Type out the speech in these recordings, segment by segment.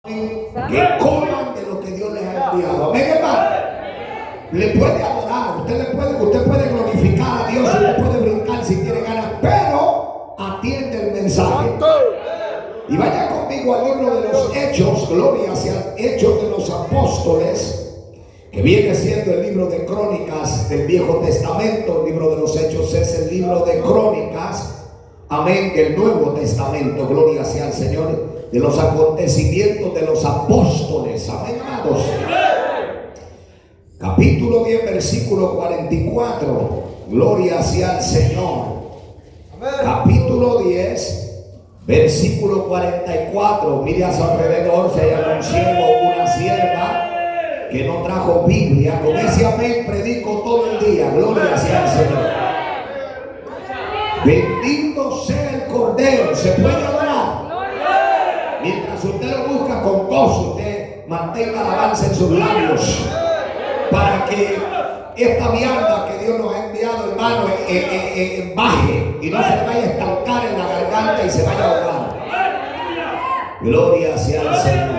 que coman de lo que Dios les ha enviado. Amén, hermano. Le puede adorar, usted puede glorificar a Dios, usted puede brincar si tiene ganas, pero atiende el mensaje. Y vaya conmigo al libro de los Hechos, gloria hacia Hechos de los Apóstoles, que viene siendo el libro de Crónicas del Viejo Testamento. El libro de los Hechos es el libro de Crónicas, amén, del Nuevo Testamento, gloria sea al Señor, de los acontecimientos de los apóstoles, amén, amados. Capítulo 10, versículo 44, gloria sea al Señor. Capítulo 10, versículo 44. Mire a su alrededor si hay algún siervo o una sierva que no trajo Biblia. Con ese amén predico todo el día, gloria sea al Señor. Bendito sea el Cordero. Se puede adorar. Mientras usted lo busca con gozo, usted mantenga alabanza en sus labios, para que esta vianda que Dios nos ha enviado, hermano, baje y no se vaya a estancar en la garganta y se vaya a ahogar. Gloria sea al Señor.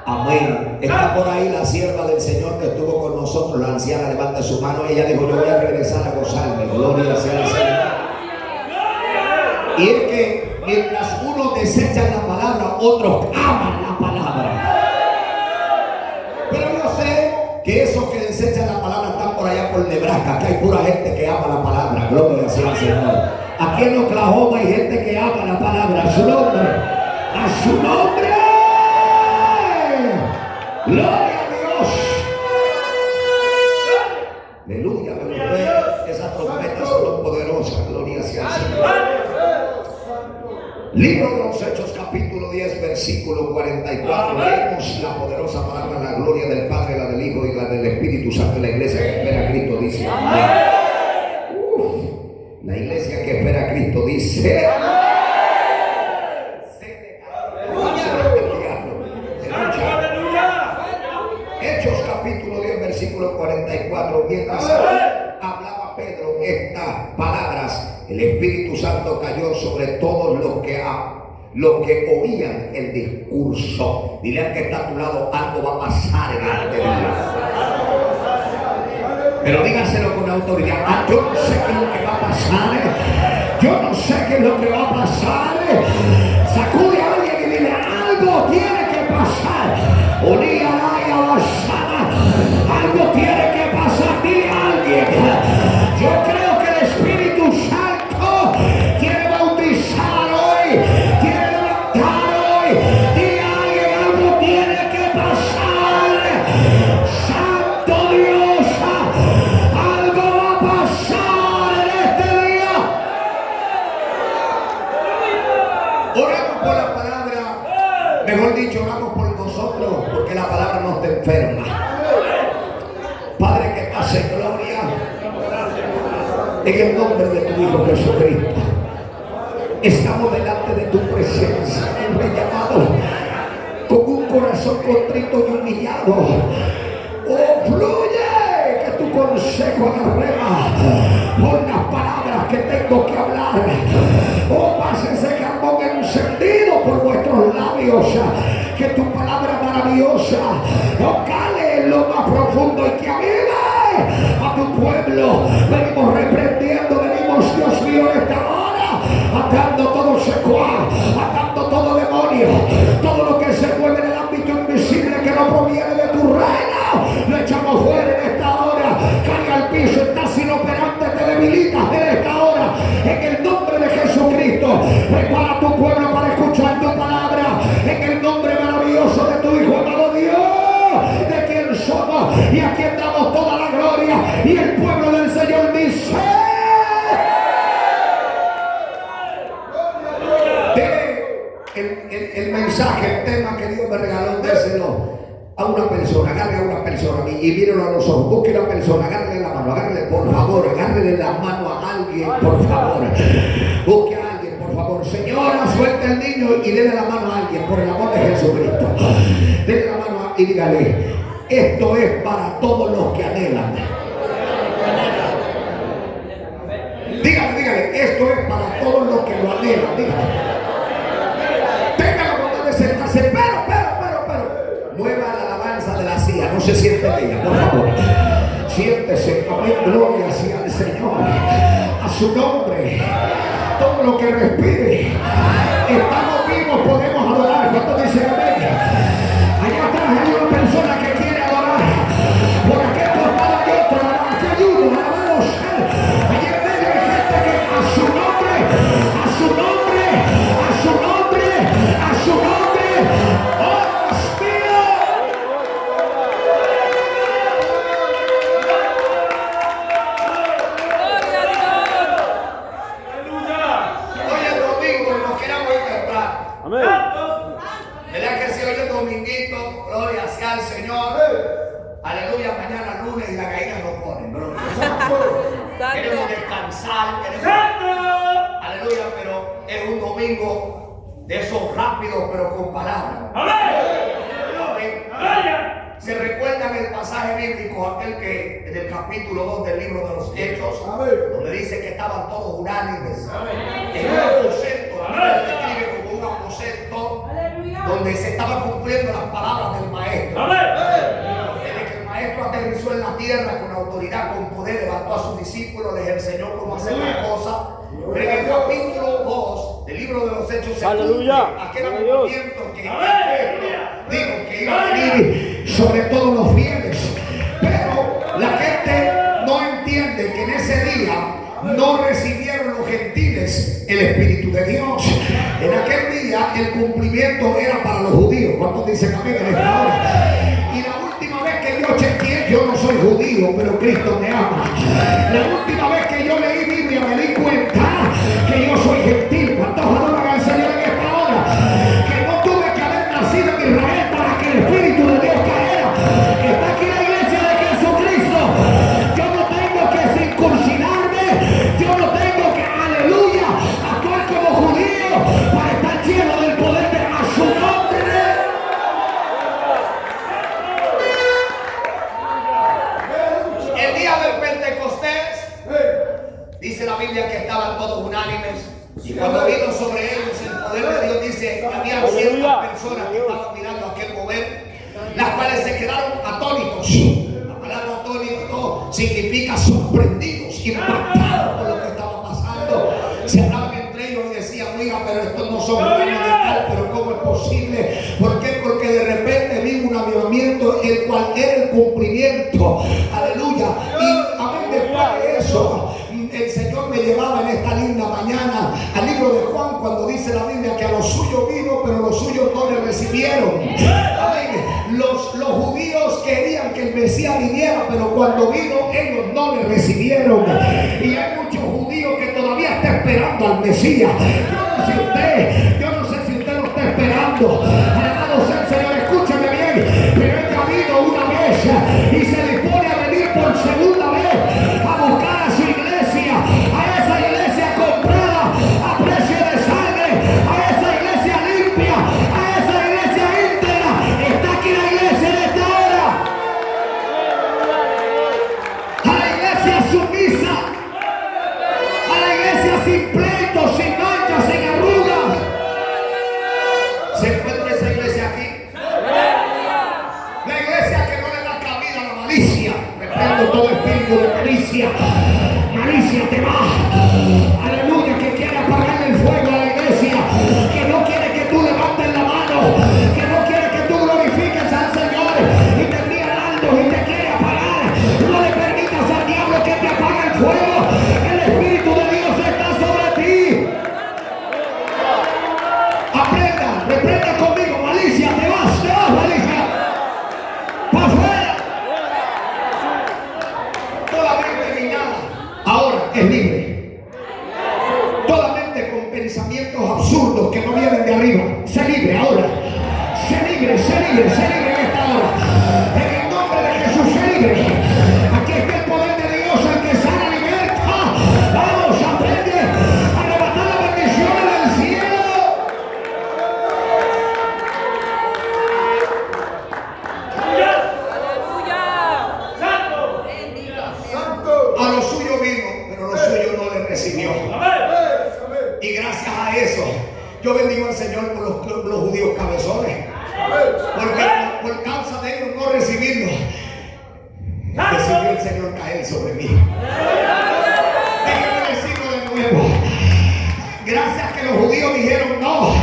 Amén. Está por ahí la sierva del Señor que estuvo con nosotros, la anciana. Levanta su mano. Ella dijo: yo voy a regresar a gozarme. Gloria sea al Señor. Y es que mientras unos desechan la palabra, otros aman la palabra. Pero yo sé que esos que desechan la palabra están por allá por Nebraska, que hay pura gente que ama la palabra. Gloria sea al Señor. Aquí en Oklahoma hay gente que ama la palabra. A su nombre. A su nombre. Gloria a Dios. Aleluya. Esas trompetas son poderosas. Gloria sea al Señor. Libro de los Hechos, capítulo 10, versículo 44. Leemos la poderosa palabra, la gloria del Padre, la del Hijo y la del Espíritu Santo. La iglesia que espera a Cristo dice amén. La iglesia que espera a Cristo dice amén. Hechos, capítulo 10, versículo 44. Mientras hablaba Pedro estas palabras, el Espíritu Santo cayó sobre todos los que oían el discurso. Dile al que está a tu lado: algo va a pasar en este día. Pero dígaselo con autoridad: yo no sé qué es lo que va a pasar. Yo no sé qué es lo que va a pasar. Sacude a alguien y dile: algo tiene que pasar. Algo tiene que pasar. Dile a alguien: yo creo que el Espíritu Santo quiere bautizar hoy, quiere levantar hoy. Dile a alguien: algo tiene que pasar. Santo Dios, algo va a pasar en este día. Oramos por la palabra, mejor dicho, oramos por nosotros, porque la palabra nos enferma. Padre que estás en gloria, en el nombre de tu Hijo Jesucristo, estamos delante de tu presencia, Padre llamado, con un corazón contrito y humillado. Oh, fluye, que tu consejo agarrema por las palabras que tengo que hablar. Oh, pase ese carbón encendido por vuestros labios, que tu palabra maravillosa oh, cale en lo más profundo y que avive a tu pueblo. Venimos reprendiendo, venimos, Dios mío, en esta hora, atando todo secuaz, atando todo demonio, todo lo que se mueve en el ámbito invisible que no proviene de tu reino, lo echamos fuera en esta hora. Cae al piso, estás inoperante, te debilitas en esta hora, en el nombre de Jesucristo. Prepara tu pueblo para escuchar tu palabra, en el nombre maravilloso de tu Hijo amado Dios, de quien somos y a quien damos toda la gloria. Y el pueblo del Señor dice: el mensaje, el tema que Dios me regaló, déselo a una persona. Agarre a una persona y mírelo a los ojos. Busque a una persona, agárrele la mano, agárrele, por favor, agárrele la mano a alguien, por favor. Busque a alguien, por favor. Señora, suelta el niño y dele la mano a alguien, por el amor de Jesucristo. Dele la mano y dígale: esto es para todos los que anhelan. Dígale, esto es para todos los que lo anhelan. Dígale. Tenga la bondad de sentarse alabarse, pero, mueva la alabanza de la silla, no se siente ella, por favor. Siéntese, amén, gloria sea al Señor, a su nombre. Todo lo que respire, estamos vivos, podemos adorar. ¿Cuánto dice amén? Allá atrás hay una persona que quiere adorar. Por aquel costado hay otro, aquí hay uno, alabamos. Allí en medio hay gente que a su nombre, a su nombre, a su nombre, a su nombre. ¡Oh, Dios mío! Hoy es domingo y nos queremos ir temprano. Amén. ¿Verdad que si hoy es dominguito? Gloria sea al Señor. Aleluya, mañana lunes y la gallina nos ponen. Queremos descansar. Aleluya, pero es un domingo de esos rápidos, pero con palabras. Amén. Se recuerdan el pasaje bíblico, aquel que en el capítulo 2 del libro de los Hechos, donde dice que estaban todos unánimes en un aposento. La Biblia lo describe como un aposento donde se estaban cumpliendo las palabras del maestro. Desde que el maestro aterrizó en la tierra con autoridad, con poder, levantó a sus discípulos, les enseñó cómo hacer las cosas. Pero en el capítulo 2 del libro de los Hechos se cumple aquel movimiento que dijo que iba a venir sobre todos los fieles. Pero la gente no entiende que en ese día no recibieron los gentiles el Espíritu de Dios. En aquel día el cumplimiento era para los judíos. ¿Cuántos dicen amén en esta hora? Y la última vez que yo chequeé, yo no soy judío, pero Cristo me ama. La última vez que yo leí Biblia me di cuenta que yo soy gentil. ¿Cuántos adoran al Señor en esta hora? Que no tuve que haber nacido en Israel para que el Espíritu de Dios cayera. Está aquí la iglesia de Jesucristo. Yo no tengo que circuncidarme. Yo no tengo que, aleluya, actuar como judío para estar lleno del poder de a su nombre. El día del Pentecostés, dice la Biblia que estaban todos unánimes. Y cuando vino sobre ellos el poder de Dios, dice que había ciertas personas que estaban mirando aquel mover, las cuales se quedaron atónitos. La palabra atónito significa sorprendidos, impactados por lo que estaba pasando. Se hablaban entre ellos y decían, mira, pero estos no son hermanos de tal, pero ¿cómo es posible? ¿Por qué? Porque de repente vi un avivamiento, el cual era el cumplimiento. Aleluya. Y amén, después de eso, el Señor me llevaba en esta linda mañana al libro de Juan, cuando dice la Biblia que a los suyos vino, pero los suyos no le recibieron. Amén. Los judíos querían que el Mesías viniera, pero cuando vino ellos no le recibieron. Y hay muchos judíos que todavía están esperando al Mesías. Yo no sé si usted lo está esperando. Alabado sea el Señor, escúchame bien, pero él ya vino una vez y se dispone a venir por segunda vez a buscar a su iglesia, a esa iglesia comprada a precio de sangre, a esa iglesia limpia, a esa iglesia íntegra. Está aquí la iglesia en esta hora, a la iglesia sumisa, a la iglesia sin pleitos, sin manchas, sin arrugas. ¿Se encuentra esa iglesia aquí? La iglesia que no le da cabida a la malicia. Reprendo todo espíritu de malicia. Malicia te va. Aleluya, que quiere apagarle el fuego a la iglesia. Que no quiere que tú levantes la mano. Que no quiere que tú glorifiques al Señor. Y te envía algo y te quiere apagar. No le permitas al diablo que te apague el fuego. El Espíritu de Dios está sobre ti. Aprenda, reprenda conmigo. Malicia, te vas, malicia. Para afuera. Toda mente engañada ahora es libre. Toda mente con pensamientos absurdos que no vienen de arriba, sé libre ahora. Sé libre, sé libre, sé libre en esta hora. En el nombre de Jesús, sé libre. Aquí está el poder de Dios, el que sana, liberta. Vamos, aprende a arrebatar las bendiciones del cielo. A lo suyo vino, pero lo suyo no le recibió. Y gracias a eso, yo bendigo al Señor por los judíos cabezones. caer sobre mí. Déjame decirlo de nuevo. Gracias que los judíos dijeron no,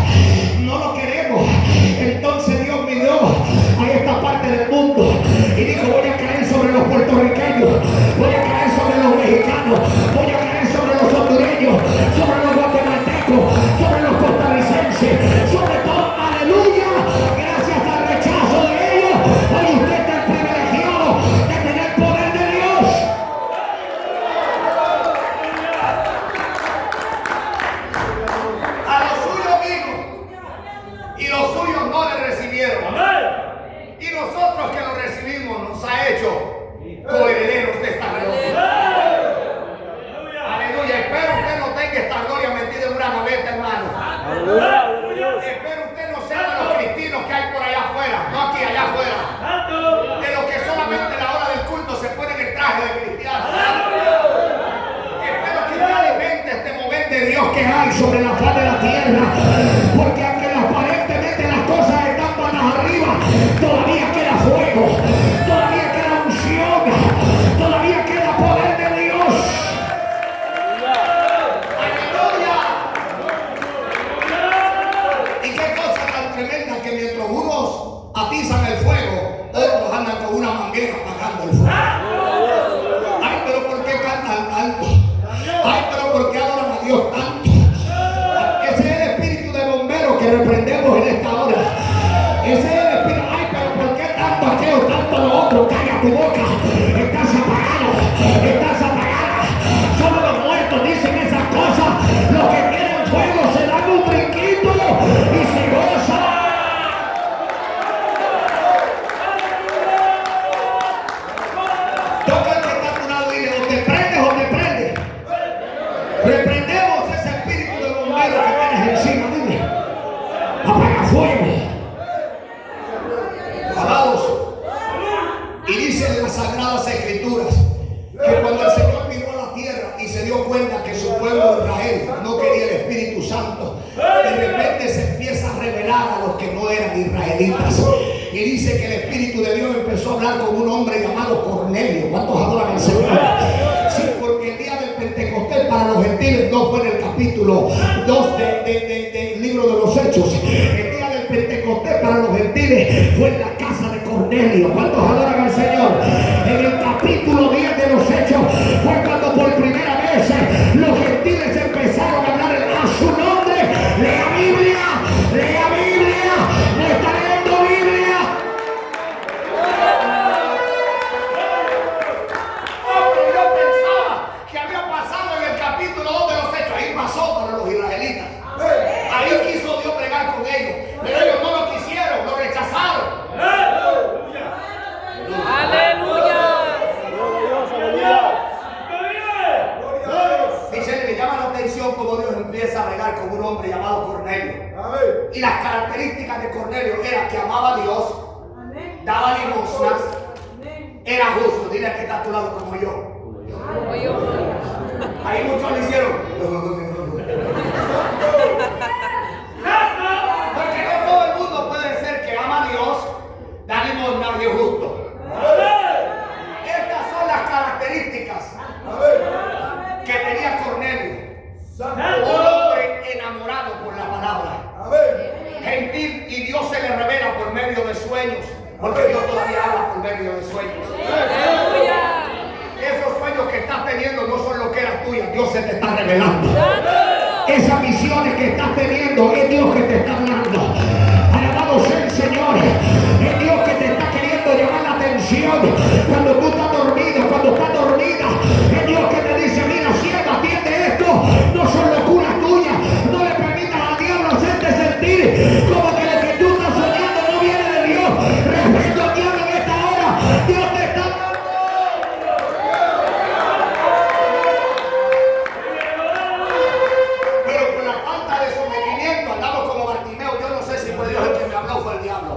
no lo queremos. Entonces Dios miró a esta parte del mundo y dijo: voy a caer sobre los puertorriqueños, voy a caer sobre los mexicanos, voy a caer sobre los hondureños, sobre los guatemaltecos, sobre los costarricenses, sobre todo, aleluya. Gracias al rechazo de ellos, hoy usted está privilegiado de tener poder de Dios. A los suyos vino y los suyos no le recibieron. Y nosotros que lo recibimos nos ha hecho coherederos de esta gloria. Aleluya. Espero usted no tenga esta gloria metida en una gaveta, hermano. Espero usted no sea de los cristinos que hay por allá afuera, no aquí, allá afuera, de los que solamente a la hora del culto se ponen el traje de cristiano. Espero que usted alimente este mover de Dios que hay sobre la faz de la tierra, porque aunque aparentemente las cosas están patas arriba, todavía queda fuego, todavía queda unción, todavía queda poder de Dios. Aleluya. Y qué cosa tan tremenda que mientras unos atizan el fuego, otros andan con una manguera apagando el fuego. Ay, pero ¿por qué cantan tanto? Ay, pero ¿por qué adoran a Dios tanto? Ese es el espíritu de bombero que reprendemos en esta hora. Ese es el espíritu. Ay, pero ¿por qué tanto aquello, tanto lo otro? Calla tu boca. Estás apagado. Estás apagada. Solo los muertos dicen esas cosas. Los que tienen fuego se dan un brinquito y se gozan. Toca el que está a tu lado y dile: o te prendes o te prendes. Reprendemos ese espíritu de bombero que tienes encima. Dile: apaga fuego. Alabados. Y dicen las Sagradas Escrituras que cuando el Señor miró a la tierra y se dio cuenta que su pueblo de Israel no quería el Espíritu Santo, de repente se empieza a revelar a los que no eran israelitas. Y dice que el Espíritu de Dios empezó a hablar con un hombre llamado Cornelio. ¿Cuántos adoran al Señor? Sí, porque el día del Pentecostés para los gentiles no fue en el capítulo 2 del libro de los Hechos. El día del Pentecostés para los gentiles fue en la casa de Cornelio. ¿Cuántos adoran al Señor? En el capítulo 10 de los Hechos fue cuando por primera vez los gentiles empezaron a hablar a su nombre. Lea Biblia, lea Biblia, no está leyendo Biblia. Oh, pero yo pensaba que había pasado en el capítulo 2 de los Hechos. Ahí pasó para los israelitas. Ahí quiso Dios bregar con ellos, pero ellos no lo quisieron, lo rechazaron. Aleluya. Dice, me llama la atención como Dios empieza a bregar con un hombre llamado Cornelio. Y las características de Cornelio era que amaba a Dios, daba limosnas, era justo. Dile que está a tu lado como yo. Ahí muchos le hicieron. Porque no todo el mundo puede ser que ama a Dios, da limosna y es justo. Estas son las características que tenía Cornelio. Un hombre enamorado por la palabra, gentil, y Dios se le revela por medio de sueños, porque Dios todavía habla por medio de sueños. Esos sueños que estás teniendo no son los que eran tuyas, Dios se te está revelando. Esas visiones que estás teniendo es Dios que te está hablando. Alabado sea el Señor. Es Dios que te está queriendo llamar la atención cuando tú estás dormido, cuando estás dormida. Es Dios que te dice: mira, sierva, atiende esto. No son locuras tuyas. No le permitas al diablo hacerte sentir como que lo que tú estás soñando no viene de Dios. Respeto al diablo en esta hora. Dios te está hablando. Pero por la falta de sometimiento andamos como Bartimeo. Yo no sé si fue Dios el que me habló o fue el diablo.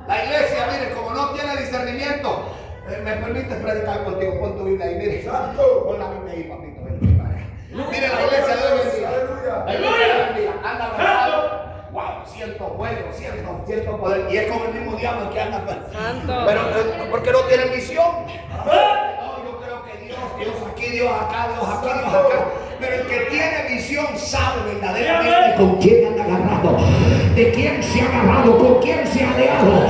La iglesia, mire, como no tiene discernimiento, me permites predicar contigo. Pon tu Biblia ahí, mire. Pon la Biblia ahí, papito. Mire, la iglesia de hoy en día. La iglesia de hoy en día anda avanzado. Wow, siento fuego, siento poder. Y es como el mismo diablo que anda. Santo. Pero porque no tiene visión. No, yo creo que Dios aquí, Dios acá, Dios aquí, Dios acá. Pero el que tiene visión sabe verdaderamente con quién anda agarrado, de quién se ha agarrado, con quién se ha aliado.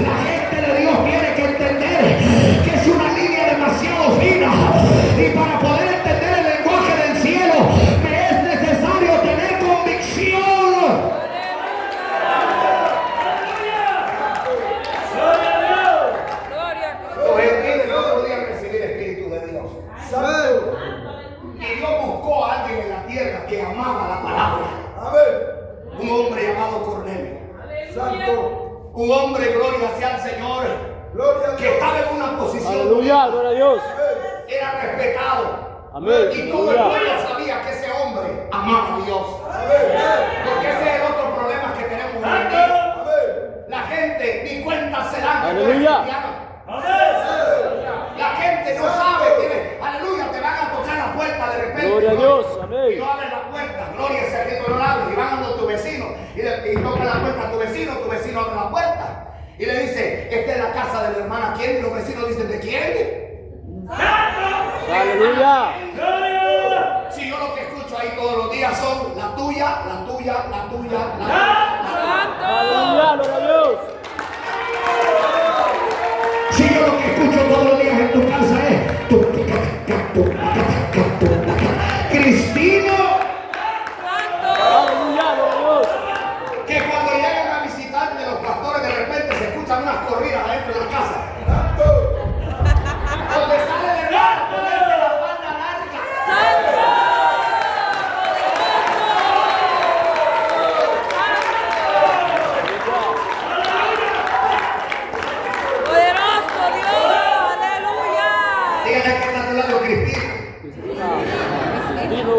La gente de Dios tiene que entender que es una línea demasiado fina. Y para poder entender el lenguaje del cielo, me es necesario tener convicción. Los gentiles no podían recibir el Espíritu de Dios. Y Dios buscó a alguien en la tierra que amaba la palabra. Un hombre llamado Cornelio. Un hombre, gloria sea al Señor, que estaba en una posición. Aleluya, gloria a Dios. Era respetado. Amén. Y todo el mundo sabía que ese hombre amaba a Dios. Porque ese es el otro problema que tenemos hoy en día. La gente ni cuenta se dan que tú eres Aleluya. cristiano. La gente no sabe, aleluya, te van a tocar la puerta de repente. Gloria a Dios, amén. Y no abren la puerta, gloria sea que tú no la abres. Y van a tu vecino y tocan la puerta a tu vecino abre la puerta. Y le dice, esta es la casa de la hermana, ¿quién? Y los vecinos dicen, ¿de quién? Aleluya. Si yo lo que escucho ahí todos los días son la tuya, la tuya, la tuya, la tuya. Aleluya, gloria a Dios. Si yo lo que escucho todos los días en tu casa es Cristino, Aleluya, gloria a Dios. que cuando llegan a visitarte los pastores de repente se escuchan unas corridas adentro de la casa. Donde sale de hermano, ponerse la falda larga. Poderoso Dios, aleluya. Díganle que está a tu lado, Cristina. Dino.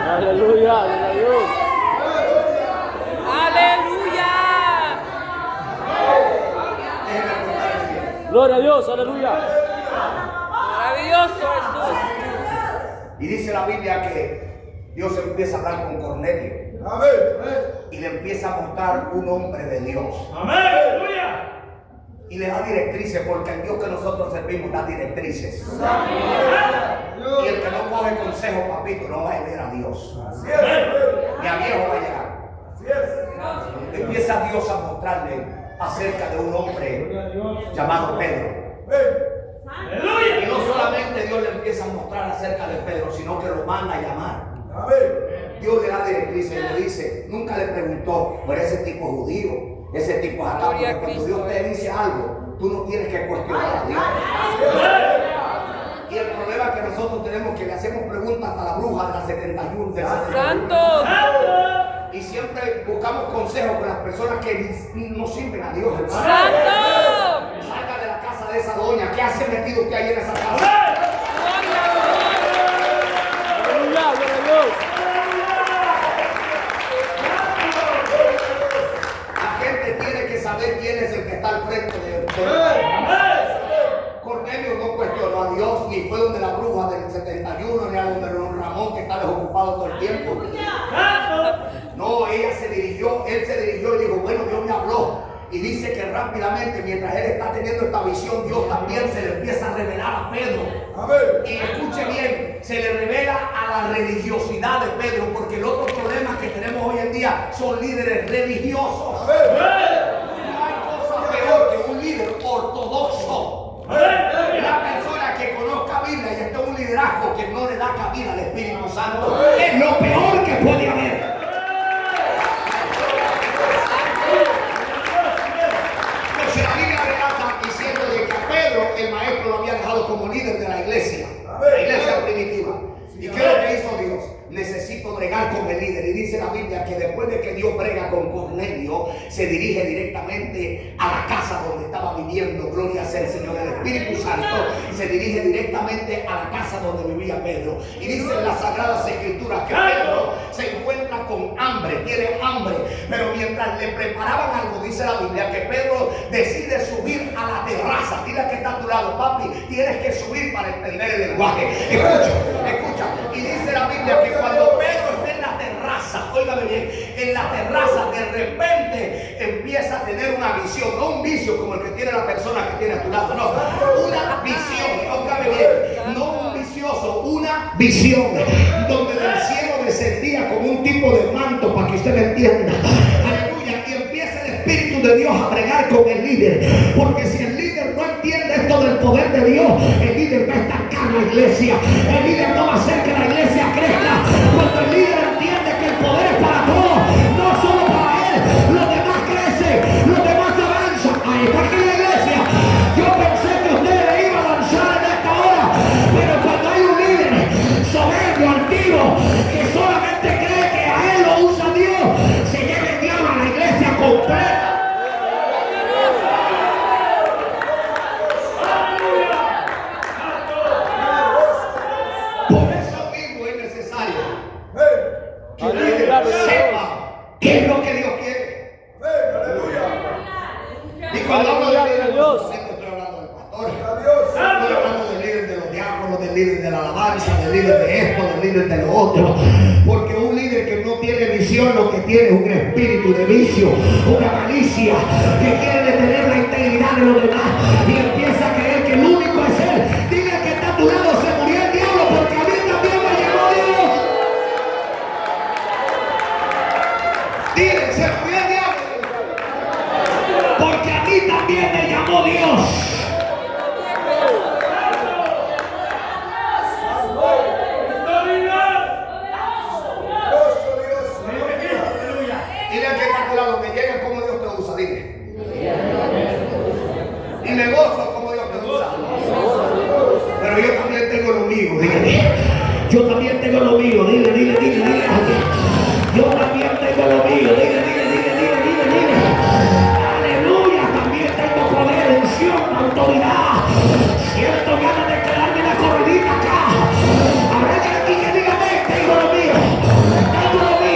Aleluya, gloria a Dios. Aleluya. Gloria a Dios, aleluya. Maravilloso Jesús. Y dice la Biblia que Dios empieza a hablar con Cornelio. Y le empieza a mostrar un hombre de Dios. Y le da directrices, porque el Dios que nosotros servimos da directrices. Y el que no coge consejo, papito, no va a ver a Dios. Ni a viejo va a llegar. Empieza Dios a mostrarle acerca de un hombre llamado Pedro. Y no solamente Dios le empieza a mostrar acerca de Pedro, sino que lo manda a llamar. Dios le da directrices y le dice, nunca le preguntó, pero ese tipo es judío, ese tipo es acá. Gloria a Porque cuando Cristo. Dios te dice algo, tú no tienes que cuestionar a Dios. Y el problema es que nosotros tenemos que le hacemos preguntas a la bruja de la 71, del 71. Santo. Y siempre buscamos consejos con las personas que no sirven a Dios. hermano. Santo. Salga de la casa de esa doña. ¿Qué hace metido usted ahí en esa casa? Aleluya, gloria a Dios. La gente tiene que saber quién es el que está al frente de Cornelio no cuestionó a Dios, ni fue donde la bruja del 71, ni a donde don Ramón, que está desocupado todo el tiempo. No, él se dirigió y dijo, bueno, Dios me habló. Y dice que rápidamente, mientras él está teniendo esta visión, Dios también se le empieza a revelar a Pedro. Y escuche bien, se le revela a la religiosidad de Pedro, porque el otro problema que tenemos hoy en día son líderes religiosos. No hay cosa peor que un líder ortodoxo. Una persona que conozca Biblia y esté en un liderazgo que no le da cabida al Espíritu Santo. Es lo peor que puede haber. Entonces la Biblia relata diciendo de que a Pedro el maestro lo había dejado como líder de la iglesia primitiva. ¿Y qué es lo que hizo Dios? Necesito bregar con el líder. Y dice la Biblia que después de que Dios brega con Cornelio, se dirige directamente a la casa donde estaba viviendo, gloria sea el Señor, el Espíritu Santo, y se dirige directamente a la casa donde vivía Pedro. Y dice en las Sagradas Escrituras que Pedro se encuentra con hambre, tiene hambre, pero mientras le preparaban algo, dice la Biblia que Pedro decide subir a la terraza. Dile que está a tu lado, papi, tienes que subir para entender el lenguaje. Escucha. Y dice la Biblia que cuando Pedro está en la terraza, en la terraza, de repente empieza a tener una visión, no un vicio como el que tiene la persona que tiene a tu lado, no, una visión, óigame bien, no un vicioso, una visión, donde del cielo descendía como un tipo de manto, para que usted me entienda, aleluya, y empieza el Espíritu de Dios a bregar con el líder, porque si el líder no entiende esto del poder de Dios, el líder va a estancar la iglesia, el líder no va a hacer que la iglesia crezca. Cuando el líder entiende que el poder es para todos, no solo para él, los demás crecen, los demás avanzan. Ahí está aquí la iglesia. Yo pensé que ustedes le iban a avanzar en esta hora, pero cuando hay un líder soberbio, altivo, que solamente cree que a él lo usa Dios, se lleva el diablo a la iglesia completa. Por eso mismo es necesario que el líder sepa qué es lo que Dios quiere. Y cuando hablo de líder, no solamente estoy hablando del pastor, estoy hablando del líder de los diáconos, del líder de la alabanza, del líder de esto, del líder de lo otro. Porque un líder que no tiene visión, lo que tiene es un espíritu de vicio, una malicia, que quiere detener la integridad de los demás y empieza a creer que el único es él. Dile que está a tu lado, se murió el diablo, porque a mí también me llamó Dios. Dile, se murió el diablo, porque a mí también me llamó Dios. Dile al que está a tu lado, me llega como Dios te usa, dile. Y me gozo como Dios te usa. Pero yo también tengo lo mío, dígale. Yo también tengo lo mío, dile. Yo también tengo lo mío, dile. Aleluya, también tengo poder, unción, autoridad. Siento ganas de quedarme la corridita acá. Habrá alguien aquí que diga, tengo lo mío. Aleluya.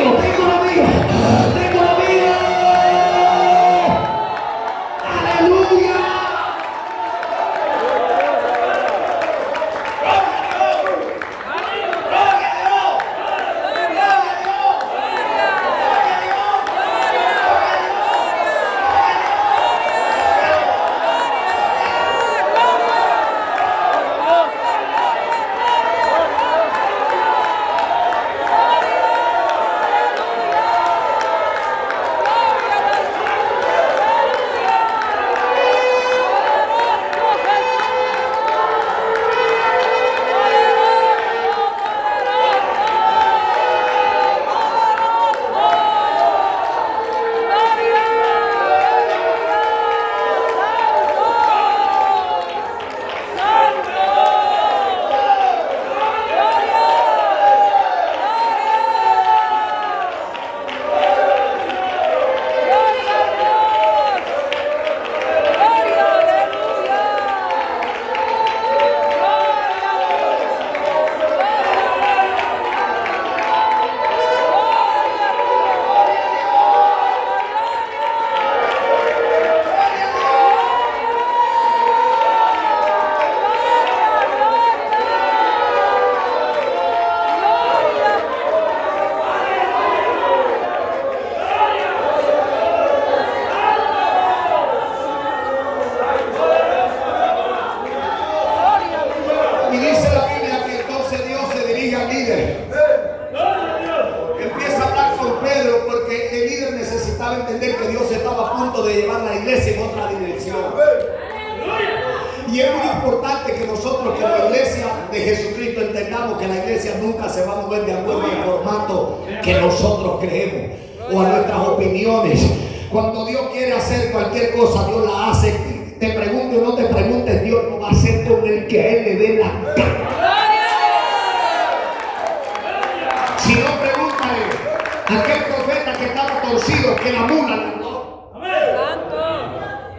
Y es muy importante que nosotros como iglesia de Jesucristo entendamos que la iglesia nunca se va a mover de acuerdo al formato que nosotros creemos o a nuestras opiniones. Cuando Dios quiere hacer cualquier cosa, Dios la hace. Te pregunte o no te preguntes, Dios lo va a hacer con el que a Él le dé la gana. Si no, pregúntale a aquel profeta que estaba torcido, que la mula le habló.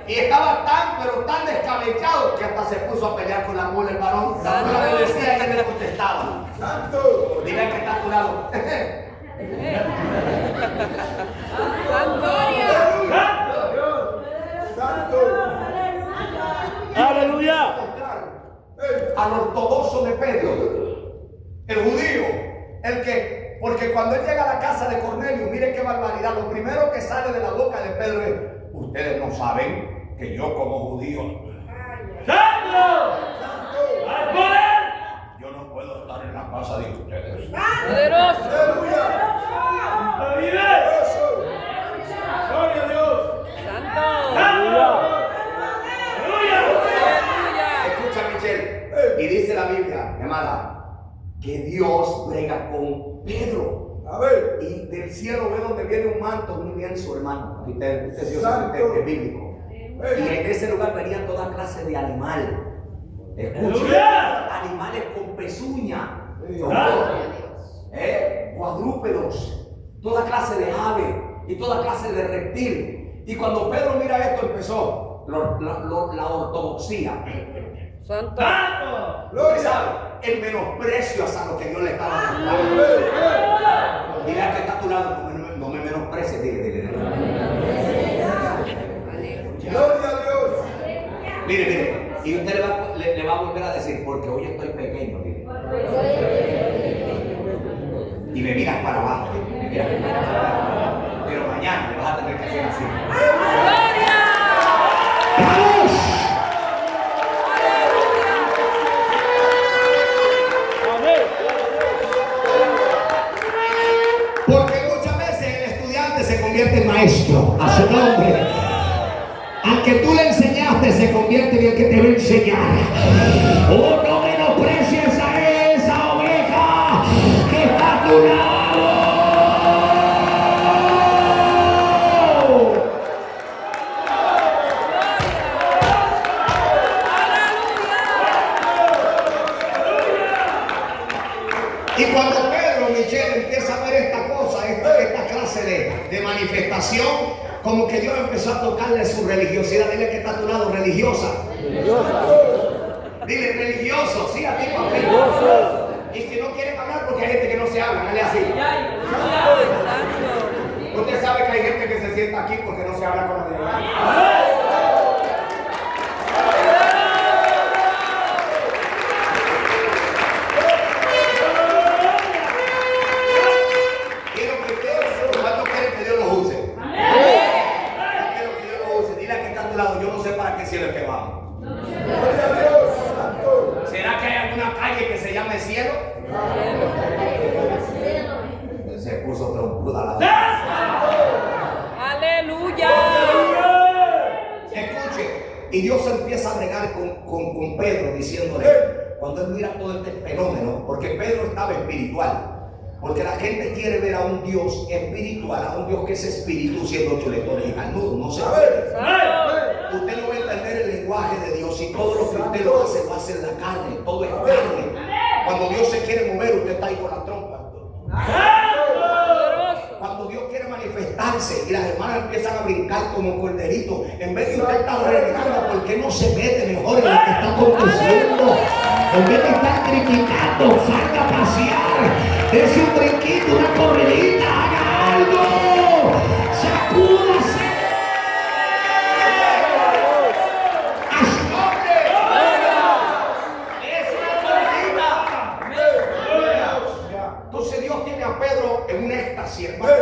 Y estaba tan, pero tan descabellado que hasta se puso a pelear con la mula el varón. La mula le decía y él le contestaba. ¡Santo! Dile que está a tu lado. ¡Aleluya! Al ortodoxo de Pedro, el judío, el que, porque cuando él llega a la casa de Cornelio, mire qué barbaridad, lo primero que sale de la boca de Pedro es: ustedes no saben que yo como judío, yo no puedo estar en la casa de ustedes. Poderoso. Gloria a Dios. Santo. Aleluya. Aleluya. Escucha, Michelle, y dice la Biblia, mi amada, que Dios brega con Pedro. A ver. Y del cielo ve donde viene un manto, un lienzo, hermano. Usted Dios Santo. es bíblico. Y en ese lugar venían toda clase de animal. Escucha, Aleluya. animales con pezuña, Santo. cuadrúpedos, toda clase de ave y toda clase de reptil. Y cuando Pedro mira esto, empezó la ortodoxia. Santo. Usted sabe, el menosprecio hacia lo que Dios le estaba dando. Dile al que está a tu lado: no me menosprecies, dile. Gloria a Dios. Mire, y usted le va a volver a decir: porque hoy estoy pequeño, dile. Y me miras para abajo, dile, me miras para abajo. Pero mañana le vas a tener que hacer así. Gloria. ¡Vamos! Amén. Porque muchas veces el estudiante se convierte en maestro a su nombre. Al que tú le enseñaste se convierte en el que te va a enseñar. Oh, no menosprecies a esa oveja que está a tu lado. Y cuando Pedro, Michelle, empieza a ver esta cosa, esta clase de manifestación, como que Dios empezó a tocarle su religiosidad. Dile que está a tu lado: religiosa. Dile: religioso, sí, a ti, papá. Y si no quieren hablar, porque hay gente que no se habla, dale así. Ay, santo. Usted sabe que hay gente que se sienta aquí porque no se habla con nadie. Quiero que ustedes, ¿cuánto quieren que Dios los use? Yo quiero que Dios los use. Dile a que está a tu lado: yo no sé para qué cielo es que vamos. Gloria a Dios. Santo. ¿Será que hay alguna calle que se llame cielo? Se puso trompuda la Aleluya. Escuche, y Dios empieza a bregar con Pedro, diciéndole, cuando él mira todo este fenómeno, porque Pedro estaba espiritual, porque la gente quiere ver a un Dios espiritual, a un Dios que es espíritu siendo chuletón y carnudo, no se puede. Santo. Usted no va a entender el lenguaje de Dios y todo lo que usted lo hace en la carne, todo es carne. Cuando Dios se quiere mover, usted está ahí con la trompa. Poderoso. Cuando Dios quiere manifestarse y las hermanas empiezan a brincar como corderitos, en vez de usted estar renegando, ¿por qué no se mete mejor en lo que está aconteciendo? En vez de estar criticando, salga a pasear, dése un brinquito, una corredita, haga algo, sacúdase. A su nombre. Es una corredita. Entonces Dios tiene a Pedro en un éxtasis, hermano,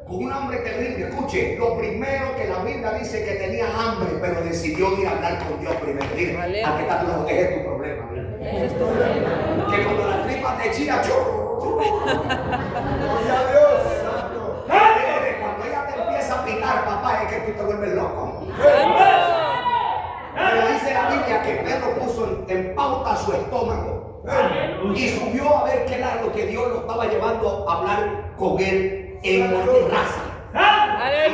con un hambre terrible. Escuche, lo primero que la Biblia dice que tenía hambre, pero decidió ir a hablar con Dios primero. Dile, ¿a qué está tu lado? Ese es tu problema. Que cuando la tripa te chilla, Gloria a Dios. Santo. cuando ella te empieza a picar, papá, es que tú te vuelves loco. Pero dice la Biblia que Pedro puso en pauta su estómago y subió a ver qué era lo que Dios lo estaba llevando a hablar con él en la terraza. Y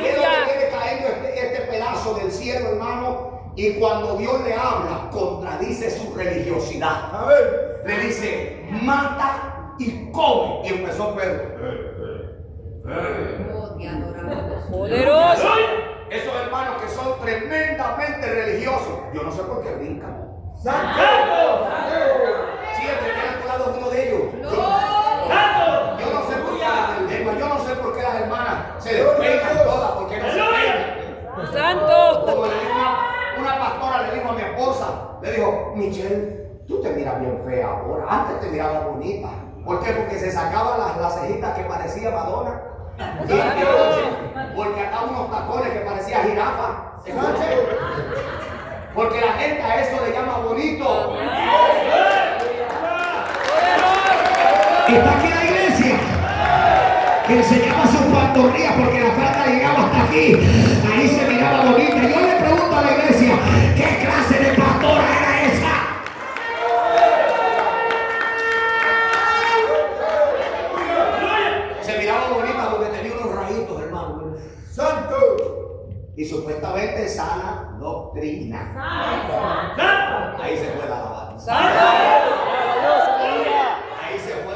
es donde Aleluya. viene cayendo este pedazo del cielo, hermano. Y cuando Dios le habla, contradice su religiosidad. A ver. Le dice: mata y come. Y empezó Pedro. Poderoso. Esos hermanos que son tremendamente religiosos, yo no sé por qué brincan. Santo. Sí, el que tiene a tu lado es uno de ellos. Yo no sé por qué las hermanas, yo no sé por qué las hermanas se despeinan todas, porque no se peinan. Santo. Como le dijo una pastora, le dijo a mi esposa, le dijo: Michelle, tú te miras bien fea ahora, antes te miraba bonita. ¿Por qué? Porque se sacaba las cejitas que parecía Madonna. Porque ataba unos tacones que parecía jirafa. Escuche. Porque la gente a eso le llama bonito. Está aquí la iglesia que enseñaba sus pantorrillas porque la falda llegaba hasta aquí. Ahí se miraba bonita. Yo le pregunto a la iglesia, ¿qué clase de pastora era esa? Se miraba bonita porque tenía unos rayitos, hermano. Santo. Y supuestamente sana doctrina. Ahí se fue la alabanza. Ahí se fue.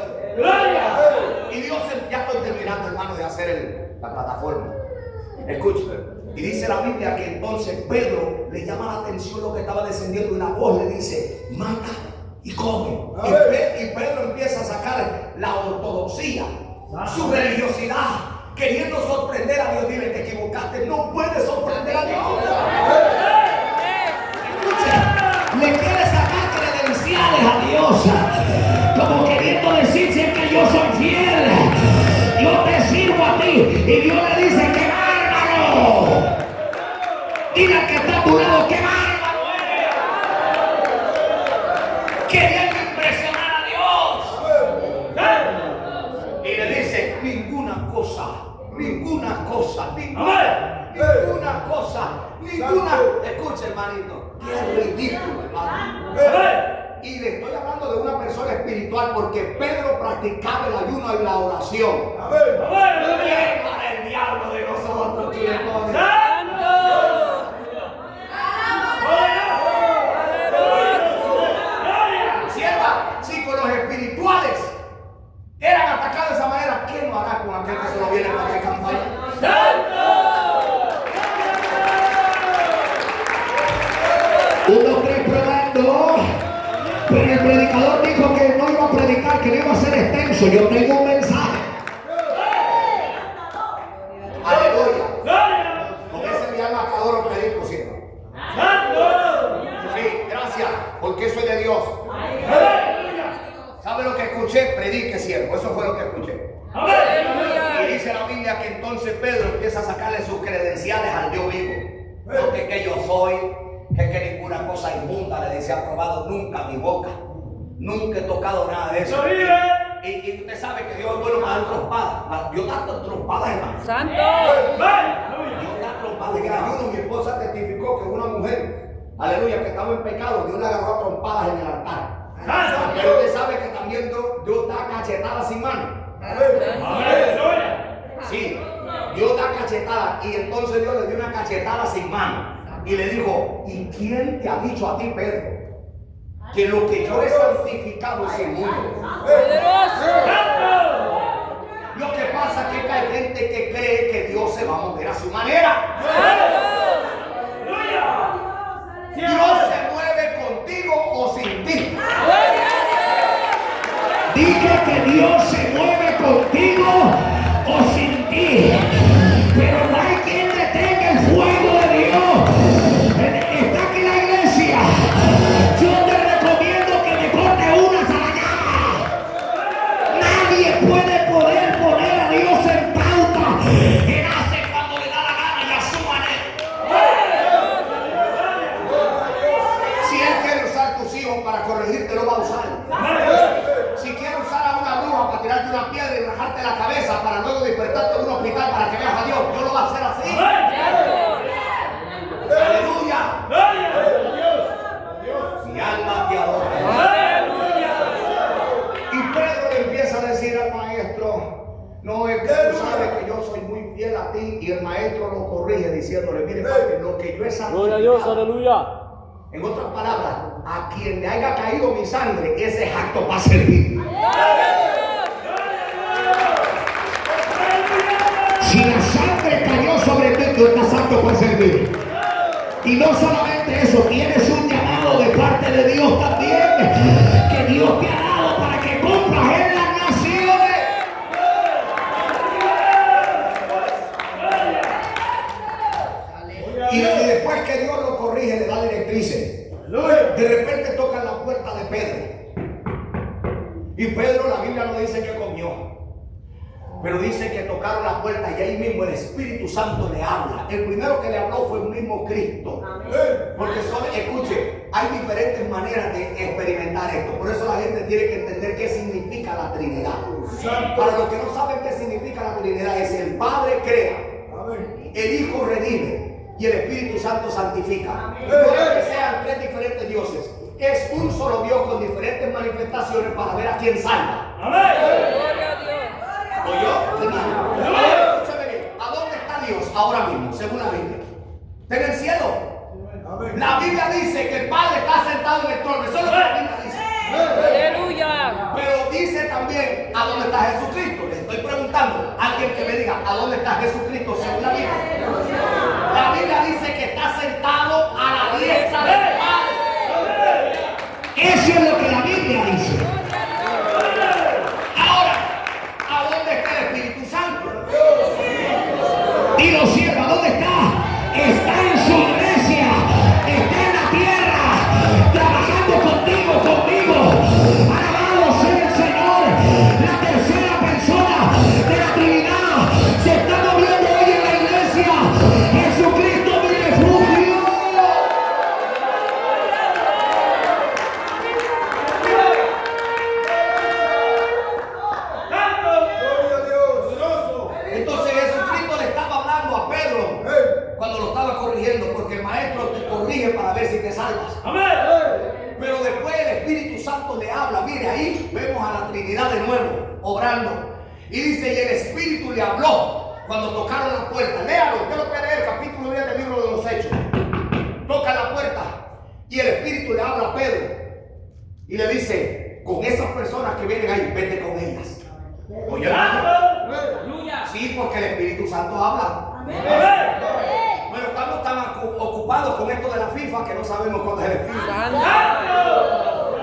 Y Dios, ya estoy terminando, hermano, de hacer la plataforma. Escuchen. Y dice la Biblia que entonces Pedro le llama la atención lo que estaba descendiendo y una voz le dice, mata y come. Y Pedro empieza a sacar la ortodoxia, su religiosidad, queriendo sorprender a Dios. Dile, te equivocaste, no puedes sorprender a Dios. Escuche, le quiere sacar credenciales a Dios, como queriendo decir, si es que yo soy fiel, yo te sirvo a ti. Y Dios le dice, ¡qué bárbaro! Dile al que está a tu lado, ¡qué bárbaro eres! Queriendo impresionar a Dios. Y le dice, ninguna cosa. Escucha, hermanito, qué ridículo, hermano. Y le estoy hablando de una persona espiritual porque Pedro practicaba el ayuno y la oración. ¿Qué para el diablo de nosotros, chicos? Sierva, si con los espirituales eran atacados de esa manera, ¿qué no hará con aquel que se lo viene para la campaña? Uno, tres, probando. Pero el predicador dijo que no iba a predicar, que no iba a ser extenso. Yo tengo un mensaje. Aleluya. Con ese mi alma que adoro predico, sierva. Sí, gracias, porque eso es de Dios. ¿Sabe lo que escuché? Predique, siervo. Eso fue lo que escuché. Y dice la Biblia que entonces Pedro empieza a sacarle sus credenciales al Dios vivo. No que yo soy, que ninguna cosa inmunda le decía aprobado nunca mi boca. Nunca he tocado nada de eso. Y usted sabe que Dios es bueno para dar trompadas. Dios da trompadas, hermano. Santo. Dios da trompadas. En el ayuno mi esposa testificó que una mujer, aleluya, que estaba en pecado, Dios la agarró a trompadas en el altar. Pero usted sabe que también Dios da cachetadas sin mano. Sí, Dios da cachetadas. Y entonces Dios le dio una cachetada sin mano. Y le dijo, ¿y quién te ha dicho a ti, Pedro, que lo que yo he santificado es inmundo? Lo que pasa es que hay gente que cree que Dios se va a mover a su manera. Dios se mueve contigo o sin ti. Dije que Dios se mueve contigo o sin ti. Pero no hay quien detenga el fuego de Dios. Está aquí la iglesia. Yo te recomiendo que me corte unas a la llama. Nadie puede poner a Dios en pauta. Él hace cuando le da la gana y a su manera. Si Él quiere usar tus hijos para corregirte, lo va a usar. Si quiere usar a una bruja para tirarte una piedra y rajarte la cabeza para luego despertarte en un hospital para que veas a Dios, Dios lo va a hacer así. Aleluya. Mi alma te adora. Y Pedro le empieza a decir al maestro, no es que tú sabes que yo soy muy fiel a ti. Y el maestro lo corrige diciéndole, mire padre, lo que yo he santificado. Gloria a Dios, aleluya. En otras palabras, a quien le haya caído mi sangre, ese es acto para servir. Si la sangre cayó sobre ti, tú estás apto para servir. Y no solamente eso, tienes un llamado de parte de Dios también, que Dios te ha dado para que cumplas en las naciones. Y después que Dios lo corrige, le da directrices. De repente tocan la puerta de Pedro. Y Pedro, la Biblia nos dice Pero dice que tocaron la puerta y ahí mismo el Espíritu Santo le habla. El primero que le habló fue el mismo Cristo. Porque escuche, hay diferentes maneras de experimentar esto. Por eso la gente tiene que entender qué significa la Trinidad. Para los que no saben qué significa la Trinidad, es el Padre crea, el Hijo redime y el Espíritu Santo santifica. No es que sean tres diferentes dioses. Es un solo Dios con diferentes manifestaciones para ver a quién salva. Gloria a Dios. ¿Oyó, hermano? Ahora, escúchame bien. ¿A dónde está Dios ahora mismo, según la Biblia? Está en el cielo. La Biblia dice que el Padre está sentado en el trono. Eso es lo que la Biblia dice. Aleluya. Pero dice también a dónde está Jesucristo. Le estoy preguntando a alguien que me diga a dónde está Jesucristo según la Biblia. La Biblia dice que está sentado a la diestra del Padre. Eso es lo que la Biblia dice. Ahora, ¿a dónde está el Espíritu Santo? Dilo, sierva, ¿dónde está? Está en su iglesia, está en la tierra, trabajando conmigo. Alabado sea el Señor. La tercera persona de la Trinidad se está moviendo hoy en la iglesia. Jesucristo mi refugio. Gloria a Dios. Entonces Jesucristo le estaba hablando a Pedro cuando lo estaba corrigiendo, porque el maestro te corrige para ver si te salvas. Pero después el Espíritu Santo le habla. Mire, ahí vemos a la Trinidad de nuevo obrando. Y dice, y el Espíritu le habló cuando tocaron la puerta. Léalo, usted lo puede leer, capítulo 10 del libro de los Hechos. Toca la puerta y el Espíritu le habla a Pedro y le dice, con esas personas que vienen ahí, vete con ellas. Oye, sí, porque el Espíritu Santo habla. Bueno, estamos tan ocupados con esto de la FIFA que no sabemos cuándo es el Espíritu.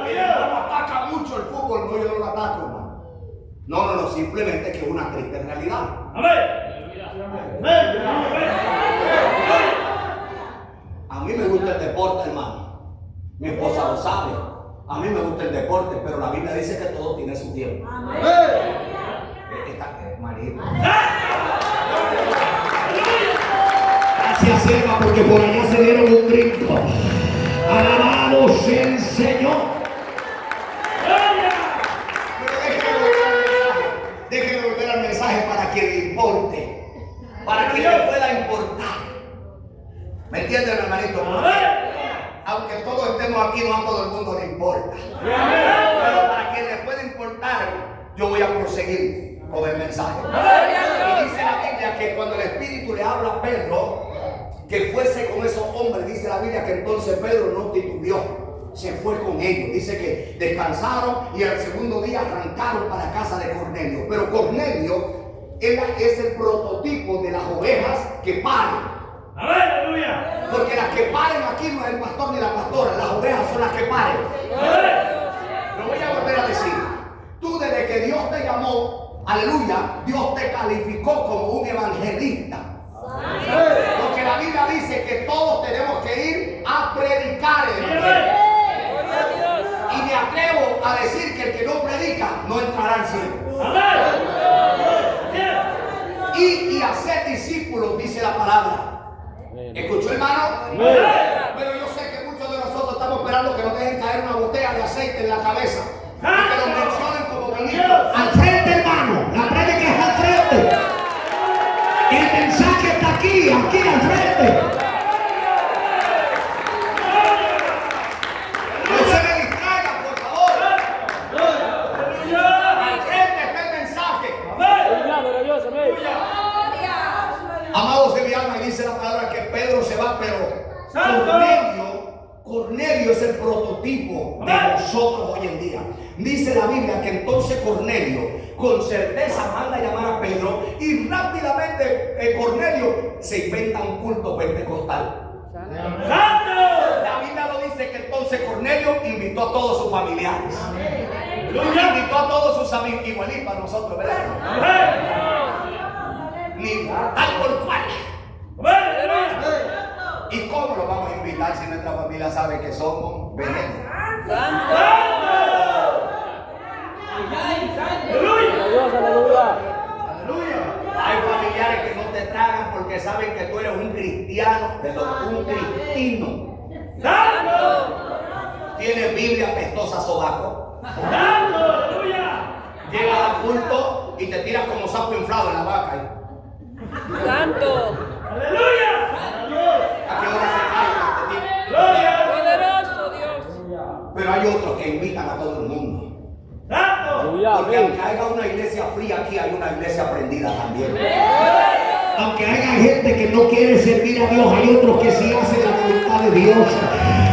Y el hermano ataca mucho el fútbol. No, yo no lo ataco, hermano. No, simplemente que es una triste realidad. A mí me gusta el deporte, hermano. Mi esposa lo sabe. A mí me gusta el deporte, pero la Biblia dice que todo tiene su tiempo. Marito. Gracias, sierva, porque por allá se dieron un grito. Alabado sea el Señor. Pero déjeme volver al mensaje para que le importe, para que le pueda importar. ¿Me entienden, hermanito? Aunque todos estemos aquí, no a todo el mundo le importa. Pero para que le pueda importar, yo voy a proseguir con el mensaje. Y dice la Biblia que cuando el Espíritu le habla a Pedro que fuese con esos hombres, dice la Biblia que entonces Pedro no titubeó, se fue con ellos. Dice que descansaron y al segundo día arrancaron para casa de Cornelio. Pero Cornelio es el prototipo de las ovejas que paren. Porque las que paren aquí no es el pastor ni la pastora, las ovejas son las que paren. Lo voy a volver a decir. Tú, desde que Dios te llamó, aleluya, Dios te calificó como un evangelista. Porque la Biblia dice que todos tenemos que ir a predicar el evangelio. Y me atrevo a decir que el que no predica no entrará al cielo. Y hacer discípulos, dice la palabra. ¿Escuchó, hermano? Pero yo sé que muchos de nosotros estamos esperando que nos dejen caer una botella de aceite en la cabeza y que nos mencionen como ministros. Al frente, hermano. La prédica es al frente. El mensaje está aquí al frente. No se me distraigan, por favor. Al frente está el mensaje. Amados de mi alma, y dice la palabra que Pedro se va, pero Cornelio es el prototipo de nosotros hoy en día. Dice la Biblia que entonces Cornelio con certeza manda a llamar a Pedro y rápidamente Cornelio se inventa un culto pentecostal. La Biblia lo dice que entonces Cornelio invitó a todos sus familiares. Invitó a todos sus amigos, igualito a nosotros, ¿verdad? Ni tal por cual. ¿Y cómo lo vamos a invitar si nuestra familia sabe que somos venenos? te tragan porque saben que tú eres un cristiano, perdón, un cristino. Tienes Biblia apestosa sobaco. Llegas al culto y te tiras como sapo inflado en la vaca. Santo. ¿A qué hora se cae este tipo? Poderoso Dios. Pero hay otros que invitan a todo el mundo. Aleluya. Porque aunque haya una iglesia fría aquí, hay una iglesia prendida también. Aunque haya gente que no quiere servir a Dios, hay otros que sí hacen la voluntad de Dios.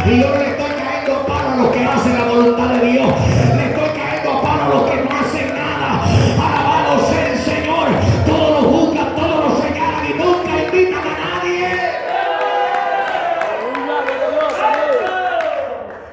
Y yo no le estoy cayendo a palo a los que hacen la voluntad de Dios. Le estoy cayendo a palo a los que no hacen nada. Alabado sea el Señor. Todos lo juzgan, todos lo señalan y nunca invitan a nadie.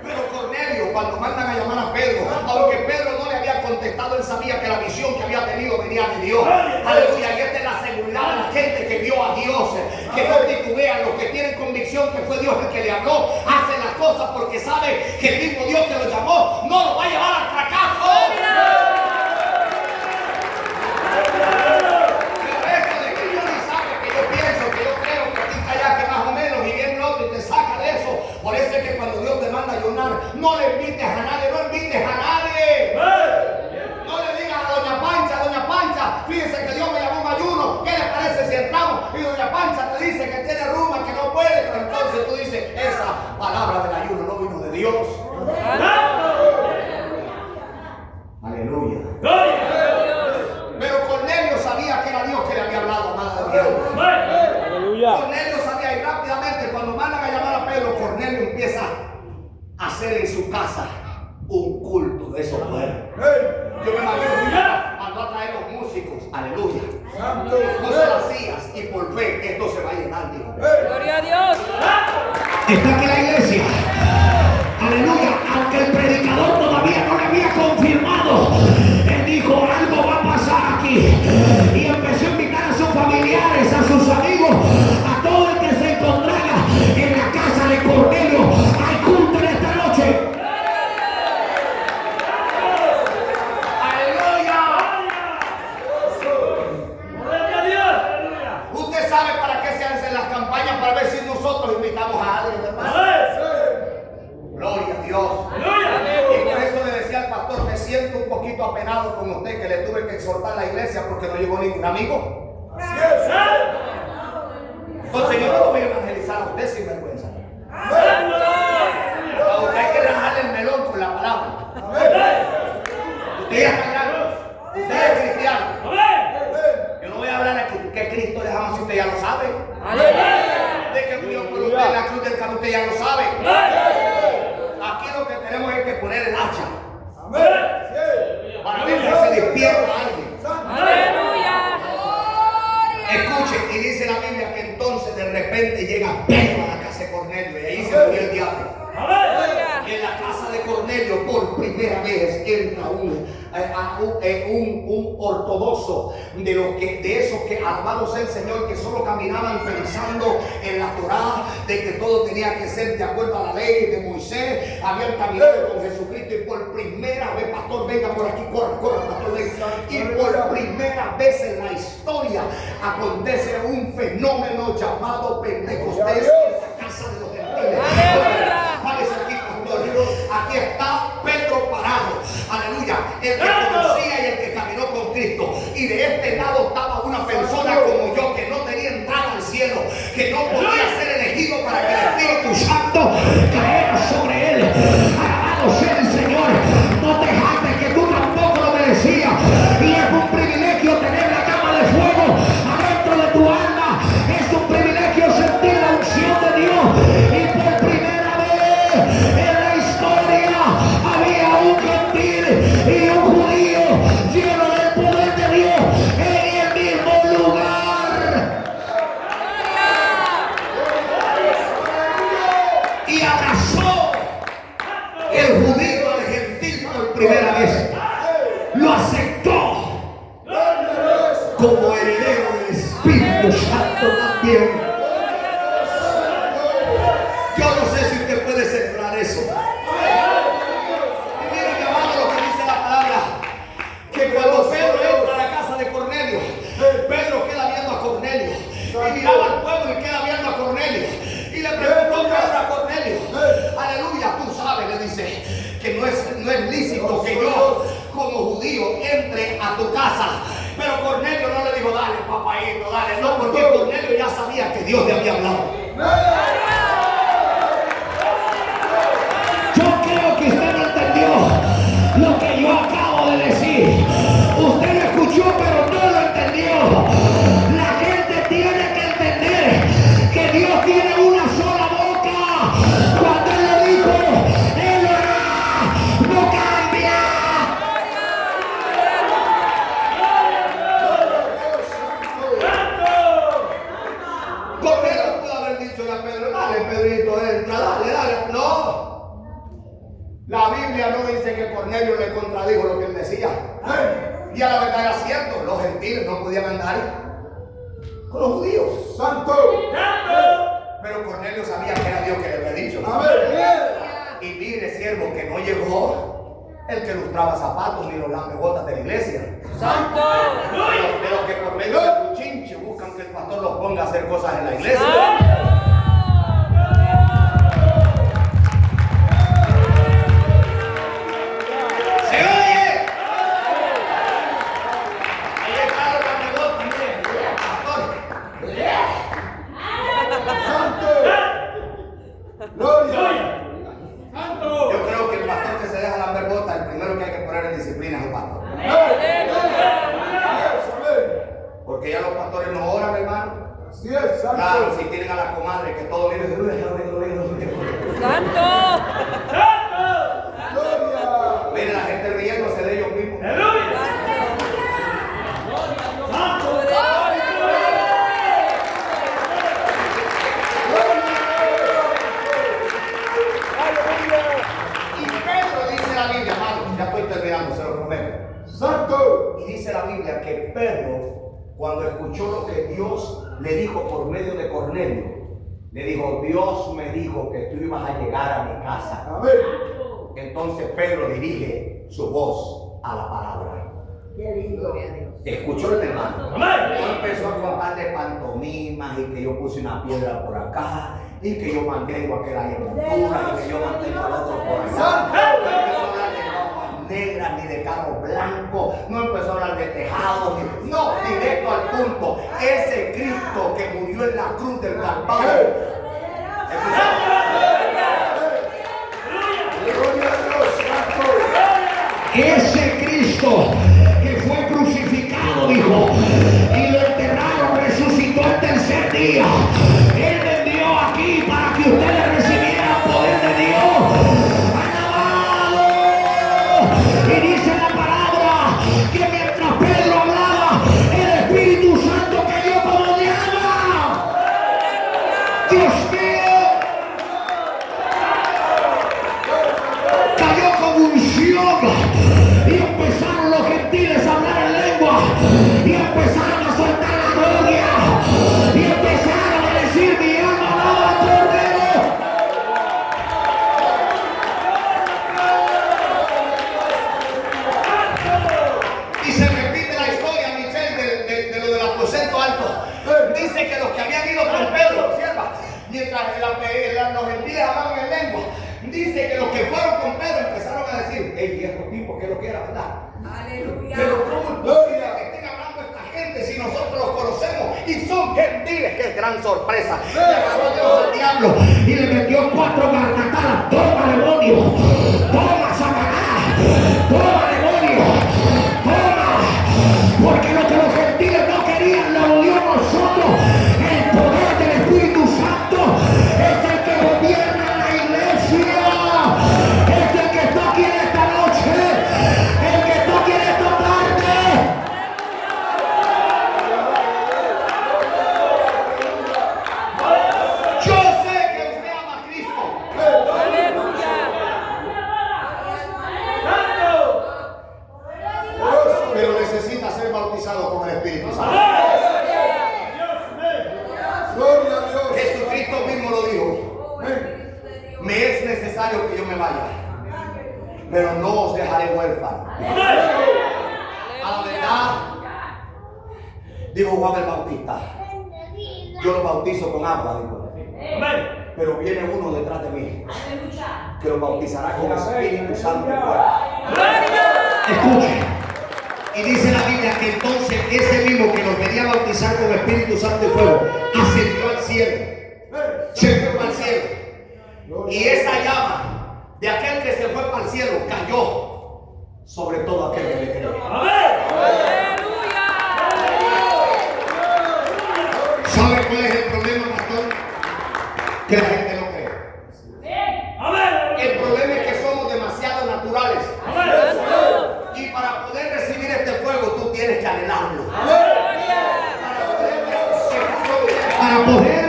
Pero Cornelio, cuando mandan a llamar a Pedro, aunque Pedro no le había contestado, él sabía que la visión que había tenido venía de Dios. Aleluya. Y esta es la seguridad de la gente que vio a Dios, que no titubean, los que tienen convicción que fue Dios el que le habló, hacen las cosas porque sabe que el mismo Dios que lo llamó no lo va a llevar al fracaso. El resto de que yo ni sabe, que yo pienso, que yo creo, que aquí allá, que más o menos, y bien loco y te saca de eso. Por eso es que cuando Dios te manda a ayunar, no le invites a nadie, no invites a nadie. No le digas a Doña Pancha, fíjense que Dios me llamó a un ayuno, ¿qué le parece si entramos? Y Doña Pancha te dice que tiene ruma, que no puede, pero entonces tú dices, esa palabra del ayuno no vino de Dios. Aleluya. Pero Cornelio sabía que era Dios que le había hablado, amada de Dios. Aleluya. Cornelio sabía, y rápidamente cuando mandan a llamar a Pedro, Cornelio empieza a hacer en su casa un culto de esos pueblos. Yo me imagino, mandó a traer los músicos, aleluya. Puso las sillas y por fe esto se va a llenar, dijo. Gloria a Dios. Está aquí la iglesia. Aleluya. Aunque el predicador todavía no le había confirmado, él dijo, algo va a pasar aquí. Y empezó a invitar a sus familiares, a sus amigos, a todo el que se encontrara en la casa de Cornelio al culto en esta noche. Usted sabe para qué se hacen las campañas, para ver si nosotros invitamos a alguien, hermano. Gloria a Dios. Y por eso le decía al pastor, me siento un poquito apenado con usted, que le tuve que exhortar a la iglesia porque no llegó ningún amigo. Entonces yo no lo voy a evangelizar a usted sin vergüenza. A usted hay que dejarle el melón con la palabra. Usted ya está grande. Usted es cristiano. Yo no voy a hablar de que Cristo les ama si usted ya lo sabe. De que murió por usted en la cruz del Calvario, usted ya lo sabe. Aquí lo que tenemos es que poner el hacha para ver si se despierta alguien. Aleluya. Escuchen, y dice la Biblia que entonces de repente llega Pedro a la casa de Cornelio y ahí se murió el diablo. Y en la casa de Cornelio por primera vez entra un ortodoxo de esos que, alabado sea el Señor, que solo caminaban pensando en la Torá, de que todo tenía que ser de acuerdo a la ley de Moisés. Habían caminado con Jesucristo y por primera vez, pastor, venga por aquí, corra, pastor, venga. Y por primera vez en la historia acontece un fenómeno llamado Pentecostés en la casa de los gentiles. Párese aquí, pastor. Aquí está Pedro parado. Aleluya. El que conocía y el que caminó con Cristo. Y de este lado estaba una persona como yo que no tenía entrada al cielo, que no podía ser elegido para que el Espíritu Santo cayera sobre él. Alabado sea el Señor. No te jactes que tú tampoco lo merecías. Y es un privilegio tener la llama de fuego adentro de tu alma. Es un privilegio sentir la unción de Dios. Y por primera vez en la historia había un gentil y un judío lleno del poder de Dios en el mismo lugar. Y abrazó el judío al gentil por primera vez. Lo aceptó como heredero del Espíritu Santo también. Yo no sé si usted puede celebrar eso. Y miren, mi amado, lo que dice la palabra, que cuando Pedro entra a la casa de Cornelio, Pedro queda viendo a Cornelio. apagado, dale, no, porque Cornelio ya sabía que Dios le había hablado. Yo creo que usted no entendió lo que yo acabo de decir. Usted lo escuchó, pero no lo entendió. La gente tiene que entender que Dios tiene una sola boca. Cuando Él lo dijo, Él lo hará. No cambia. Cornelio pudo haber dicho a Pedro, dale Pedrito, entra, dale. No. La Biblia no dice que Cornelio le contradijo lo que él decía. Y a la verdad era cierto, los gentiles no podían andar con los judíos. Santo. Pero Cornelio sabía que era Dios que le había dicho. Y mire, siervo, que no llegó el que lustraba zapatos ni los lambebotas de la iglesia. Santo. Pero que por medio de cuchinche buscan que el pastor los ponga a hacer cosas en la iglesia. Santo. ¡Se oye! Ahí está el lambebotas, mire, pastor. Santo. Gloria. Yo creo que el pastor que se deja lambebota, el primero que hay que poner en disciplina es el pastor. Porque ya los pastores no oran, hermano. Así es, Santo. Claro, si tienen a la comadre que todo viene. Santo. Gloria. Mire la gente riéndose de ellos mismos. Y Pedro dice la Biblia, hermano, ya estoy terminando, se lo prometo. Santo. Y dice la Biblia que Pedro, cuando escuchó lo que Dios le dijo por medio de Cornelio, le dijo, Dios me dijo que tú ibas a llegar a mi casa. Amén. Entonces Pedro dirige su voz a la palabra. Escuchó el hermano. No empezó a contar de pantomimas y que yo puse una piedra por acá y que yo mantengo aquel ahí en montura y que yo mantengo al otro por allá. No empezó a hablar de ropas negras ni de carros blancos. No empezó a hablar de tejados. No, directo al punto. Ese Cristo que murió en la cruz del Calvario. Gloria a Dios. Santo. Ese Cristo que fue crucificado, dijo, y lo enterraron, resucitó el tercer día. Él me envió aquí para que ustedes recibieran poder de Dios. ¡Alabado! Y dice la palabra que mientras Pedro hablaba, el Espíritu Santo cayó como de agua. Dios mío, cayó como unción. Y empezaron los gentiles a hablar en lengua. Y empezaron a soltar la gloria. Y empezaron a decir, mi alma alaba al Cordero. Y se repite la historia, Michelle, de lo del aposento alto. Dice que los que habían ido con Pedro, observa, mientras los gentiles hablaban en lengua, dice que los que fueron con Pedro empezaron a decir, hey, viejo tipo, que lo que era, ¿verdad? Aleluya. Pero ¿cómo es posible que estén hablando esta gente si nosotros los conocemos y son gentiles? ¡Qué gran sorpresa! Le agarró Dios al diablo y le metió 4 garnatadas. ¡Toma, demonio! ¡Toma, Satanás! ¡Toma, demonio! ¡Toma! Porque lo que los gentiles no querían lo dio nosotros. El poder del Espíritu Santo es el que gobierna la iglesia. Es el que está aquí en esta noche. El que está aquí en esta tarde. Yo sé que usted ama a Cristo. Aleluya. Pero necesita ser bautizado con el Espíritu Santo. Gloria a Dios. Jesucristo mismo lo dijo. Me es necesario que yo me vaya, pero no os dejaré huérfanos. A la verdad, dijo Juan el Bautista, yo lo bautizo con agua, dijo. Pero viene uno detrás de mí que lo bautizará con Espíritu Santo y fuego. Escuche, Y dice la Biblia que entonces ese mismo que nos quería bautizar con Espíritu Santo y fuego ascendió al cielo. Se fue para el cielo. Y esa llama de aquel que se fue para el cielo cayó sobre todo aquel que le creyó. Aleluya. ¿Sabe cuál es el problema, pastor? Que la gente no cree. El problema es que somos demasiado naturales. Santo. Y para poder recibir este fuego tú tienes que anhelarlo. Para poder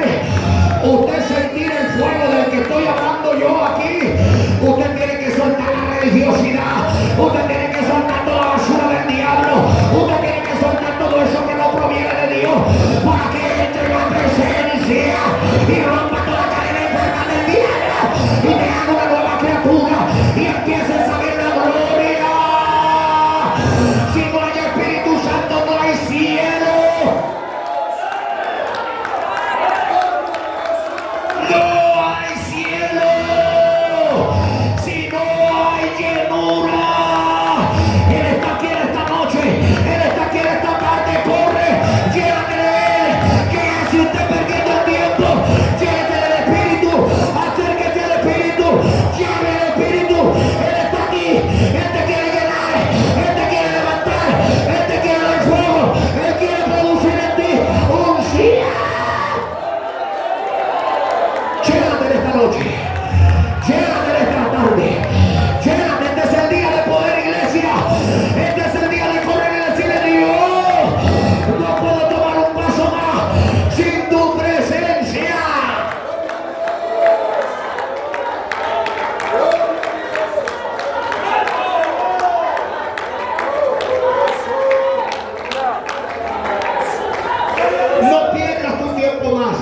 usted sentir el fuego del que estoy hablando yo aquí, usted tiene que soltar la religiosidad, usted tiene que soltar toda la basura del diablo, usted tiene que soltar todo eso que no proviene de Dios, para que entre la presencia y rompa toda cadena enferma del diablo y te haga una nueva criatura y empieces a ver la gloria. Si no hay Espíritu Santo, no hay cielo. No hay cielo si no hay llenura. Él está aquí en esta noche, Él está aquí en esta parte. Corre, llévate de Él. ¿Qué hace usted perdiendo el tiempo? Llévate del Espíritu, acérquese al Espíritu, llame al Espíritu. Él está aquí, Él te quiere llenar, Él te quiere levantar, Él te quiere dar fuego, Él quiere producir en ti un cielo. Llévate de esta noche, llévate de esta tarde, llévate. Este es el día de poder, iglesia. Este es el día de correr y decirle: Dios, no puedo tomar un paso más sin tu presencia. No pierdas tu tiempo más.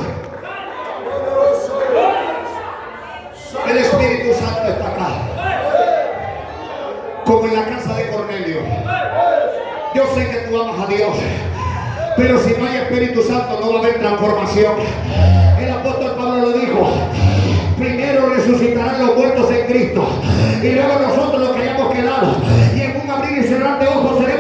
El Espíritu Santo está acá, como en la casa de Cornelio. Yo sé que tú amas a Dios, pero si no hay Espíritu Santo no va a haber transformación. El apóstol Pablo lo dijo: primero resucitarán los muertos en Cristo y luego nosotros los que hayamos quedado, y en un abrir y cerrar de ojos seremos